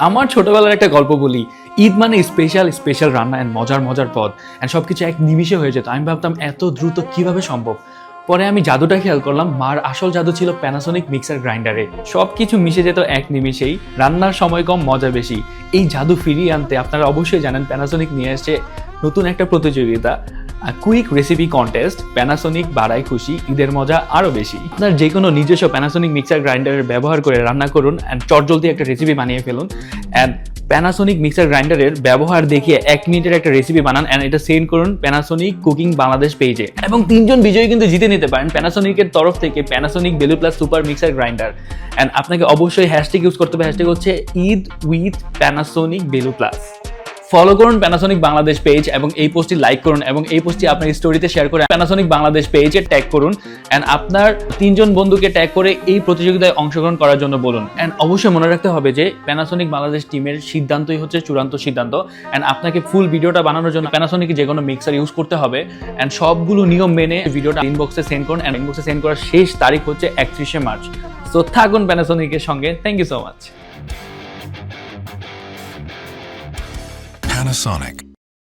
আমার ছোটবেলার একটা গল্প বলি। ঈদ মানে স্পেশাল রান্না এন্ড মজার পদ এন্ড সবকিছু এক নিমিষে হয়ে যেত। আমি ভাবতাম এত দ্রুত কিভাবে সম্ভব। পরে আমি জাদুটা খেয়াল করলাম, মার আসল জাদু ছিল প্যানাসোনিক মিক্সার গ্রাইন্ডারে। সবকিছু মিশে যেত এক নিমিষেই, রান্নার সময় কম, মজা বেশি। এই জাদু ফিরিয়ে আনতে আপনারা অবশ্যই জানেন প্যানাসোনিক নিয়ে আসছে নতুন একটা প্রতিযোগিতা, কুইক রেসিপি কন্টেস্ট। প্যানাসোনিক বাড়ায় খুশি, ঈদের মজা আরও বেশি। আপনার যে কোনো নিজস্ব প্যানাসোনিক মিক্সার গ্রাইন্ডারের ব্যবহার করে রান্না করুন অ্যান্ড চটজলদি একটা রেসিপি বানিয়ে ফেলুন। অ্যান্ড প্যানাসোনিক মিক্সার গ্রাইন্ডারের ব্যবহার দেখিয়ে 1 মিনিটের একটা রেসিপি বানান অ্যান্ড এটা সেন্ড করুন প্যানাসোনিক কুকিং বাংলাদেশ পেজে। এবং 3জন বিজয়ী কিন্তু জিতে নিতে পারেন প্যানাসোনিকের তরফ থেকে প্যানাসোনিক বেলু plus super mixer grinder. And আপনাকে অবশ্যই হ্যাশট্যাগ ইউজ করতে হবে, হ্যাশট্যাগ হচ্ছে ঈদ উইথ প্যানাসোনিক বেলু প্লাস। ফলো করুন প্যানাসোনিক বাংলাদেশ পেজ এবং এই পোস্টটি লাইক করুন এবং এই পোস্টটি আপনার স্টোরিতে শেয়ার করে প্যানাসোনিক বাংলাদেশ পেজে ট্যাগ করুন অ্যান্ড আপনার 3জন বন্ধুকে ট্যাগ করে এই প্রতিযোগিতায় অংশগ্রহণ করার জন্য বলুন। অ্যান্ড অবশ্যই মনে রাখতে হবে যে প্যানাসোনিক বাংলাদেশ টিমের সিদ্ধান্তই হচ্ছে চূড়ান্ত সিদ্ধান্ত। অ্যান্ড আপনাকে ফুল ভিডিওটা বানানোর জন্য প্যানাসোনিক যে কোনো মিক্সার ইউজ করতে হবে অ্যান্ড সবগুলো নিয়ম মেনে ভিডিওটা ইনবক্সে সেন্ড করুন। অ্যান্ড ইনবক্সে সেন্ড করার শেষ তারিখ হচ্ছে 31শে মার্চ। সো থাকুন প্যানাসোনিকের সঙ্গে। Thank you so much. Panasonic.